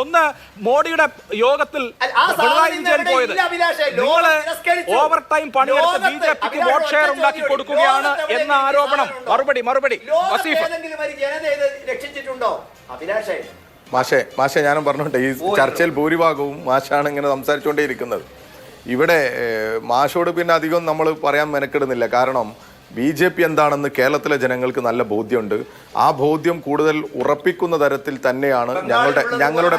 ഒന്ന് മോഡിയുടെ യോഗത്തിൽ പിണറായി വിജയൻ പോയത് നിങ്ങള് ഓവർ ടൈം പണിയെടുത്ത് ബിജെപിക്ക് വോട്ട് ഷെയർ ഉണ്ടാക്കി കൊടുക്കുകയാണ് എന്ന ആരോപണം. മറുപടി മാഷെ ഞാനും പറഞ്ഞോട്ടെ, ഈ ചർച്ചയിൽ ഭൂരിഭാഗവും മാഷാണ് ഇങ്ങനെ സംസാരിച്ചുകൊണ്ടേയിരിക്കുന്നത്. ഇവിടെ മാഷോട് പിന്നെ അധികം നമ്മൾ പറയാൻ മെനക്കെടുന്നില്ല. കാരണം BJP എന്താണെന്ന് കേരളത്തിലെ ജനങ്ങൾക്ക് നല്ല ബോധ്യമുണ്ട്. ആ ബോധ്യം കൂടുതൽ ഉറപ്പിക്കുന്ന തരത്തിൽ തന്നെയാണ് ഞങ്ങളുടെ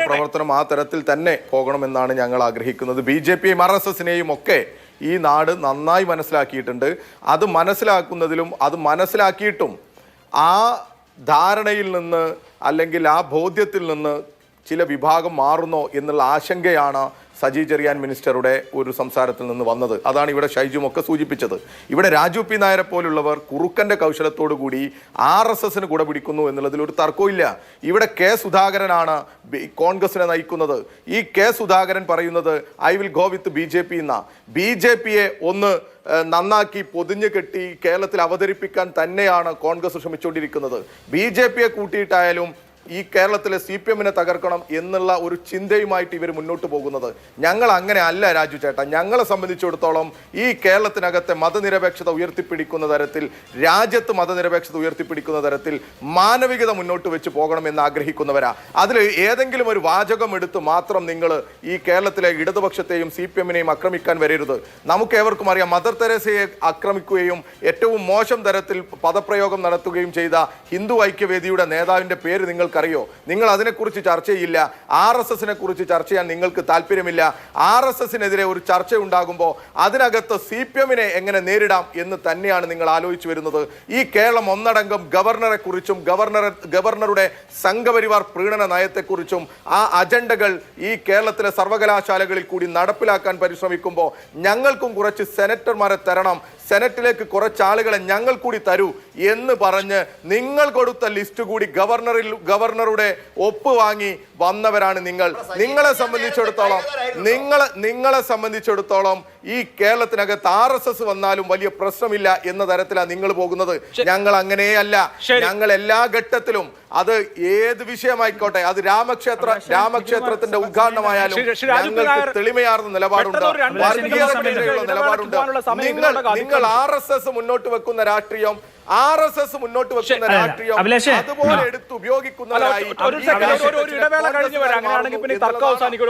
പ്രവർത്തനം ആ തരത്തിൽ തന്നെ പോകണമെന്നാണ് ഞങ്ങൾ ആഗ്രഹിക്കുന്നത്. BJPയും RSSനെയും ഒക്കെ ഈ നാട് നന്നായി മനസ്സിലാക്കിയിട്ടുണ്ട്. അത് മനസ്സിലാക്കുന്നതിലും അത് മനസ്സിലാക്കിയിട്ടും ആ ധാരണയിൽ നിന്ന് അല്ലെങ്കിൽ ആ ബോധ്യത്തിൽ നിന്ന് ചില വിഭാഗം മാറുന്നോ എന്നുള്ള ആശങ്കയാണ് സജി ചെറിയാൻ മിനിസ്റ്ററുടെ ഒരു സംസാരത്തിൽ നിന്ന് വന്നത്. അതാണ് ഇവിടെ ഷൈജുമൊക്കെ സൂചിപ്പിച്ചത്. ഇവിടെ രാജു പി നായരെ പോലുള്ളവർ കുറുക്കന്റെ കൗശലത്തോടു കൂടി RSSന് കൂടെ പിടിക്കുന്നു എന്നുള്ളതിൽ ഒരു തർക്കമില്ല. ഇവിടെ കെ സുധാകരനാണ് കോൺഗ്രസിനെ നയിക്കുന്നത്. ഈ കെ സുധാകരൻ പറയുന്നത് I will go with BJP എന്ന BJPയെ ഒന്ന് നന്നാക്കി പൊതിഞ്ഞു കെട്ടി കേരളത്തിൽ അവതരിപ്പിക്കാൻ തന്നെയാണ് കോൺഗ്രസ് ശ്രമിച്ചുകൊണ്ടിരിക്കുന്നത്. BJPയെ കൂട്ടിയിട്ടായാലും ഈ കേരളത്തിലെ CPMനെ തകർക്കണം എന്നുള്ള ഒരു ചിന്തയുമായിട്ട് ഇവർ മുന്നോട്ട് പോകുന്നത്. ഞങ്ങൾ അങ്ങനെ അല്ല രാജു ചേട്ടാ. ഞങ്ങളെ സംബന്ധിച്ചിടത്തോളം ഈ കേരളത്തിനകത്തെ മതനിരപേക്ഷത ഉയർത്തിപ്പിടിക്കുന്ന തരത്തിൽ, രാജ്യത്ത് മതനിരപേക്ഷത ഉയർത്തിപ്പിടിക്കുന്ന തരത്തിൽ മാനവികത മുന്നോട്ട് വെച്ച് പോകണമെന്ന് ആഗ്രഹിക്കുന്നവരാ. അതിൽ ഏതെങ്കിലും ഒരു വാചകം എടുത്ത് മാത്രം നിങ്ങൾ ഈ കേരളത്തിലെ ഇടതുപക്ഷത്തെയും CPMനെയും ആക്രമിക്കാൻ വരരുത്. നമുക്ക് ഏവർക്കും അറിയാം, മദർ തെരേസയെ ആക്രമിക്കുകയും ഏറ്റവും മോശം തരത്തിൽ പദപ്രയോഗം നടത്തുകയും ചെയ്ത ഹിന്ദു ഐക്യവേദിയുടെ നേതാവിൻ്റെ പേര് നിങ്ങൾ അറിയോ? നിങ്ങൾ അതിനെക്കുറിച്ച് ചർച്ച ചെയ്യില്ല. RSSനെ കുറിച്ച് ചർച്ച ചെയ്യാൻ നിങ്ങൾക്ക് താല്പര്യമില്ല. RSSനെതിരെ ഒരു ചർച്ച ഉണ്ടാകുമ്പോൾ അതിനകത്ത് CPMനെ എങ്ങനെ നേരിടാം എന്ന് തന്നെയാണ് നിങ്ങൾ ആലോചിച്ചു വരുന്നത്. ഈ കേരളം ഒന്നടങ്കം ഗവർണറെ കുറിച്ചും ഗവർണറുടെ സംഘപരിവാർ പ്രീണന നയത്തെക്കുറിച്ചും ആ അജണ്ടകൾ ഈ കേരളത്തിലെ സർവകലാശാലകളിൽ കൂടി നടപ്പിലാക്കാൻ പരിശ്രമിക്കുമ്പോൾ ഞങ്ങൾക്കും കുറച്ച് സെനറ്റർമാരെ തരണം, സെനറ്റിലേക്ക് കുറച്ചാളുകളെ ഞങ്ങൾ കൂടി തരൂ എന്ന് പറഞ്ഞ് നിങ്ങൾ കൊടുത്ത ലിസ്റ്റ് കൂടി ഗവർണറുടെ ഒപ്പ് വാങ്ങി വന്നവരാണ് നിങ്ങൾ. നിങ്ങളെ സംബന്ധിച്ചിടത്തോളം ഈ കേരളത്തിനകത്ത് RSS വന്നാലും വലിയ പ്രശ്നമില്ല എന്ന തരത്തിലാണ് നിങ്ങൾ പോകുന്നത്. ഞങ്ങൾ അങ്ങനെയല്ല. ഞങ്ങൾ എല്ലാ ഘട്ടത്തിലും, അത് ഏത് വിഷയമായിക്കോട്ടെ, അത് രാമക്ഷേത്രത്തിന്റെ ഉദ്ഘാടനമായാലും ഞങ്ങൾക്ക് തെളിമയാർന്ന നിലപാടുണ്ട്, വർഗീയതയ്ക്കെതിരെയുള്ള നിലപാടുണ്ട്. നിങ്ങൾ RSS മുന്നോട്ട് വെക്കുന്ന രാഷ്ട്രീയം, അതുപോലെ എടുത്ത് ഉപയോഗിക്കുന്നവരായി ഒരു ഇടവേള കഴിഞ്ഞ് വരാം. അങ്ങനെയാണെങ്കിൽ പിന്നെ തർക്കം അവസാനിക്കും.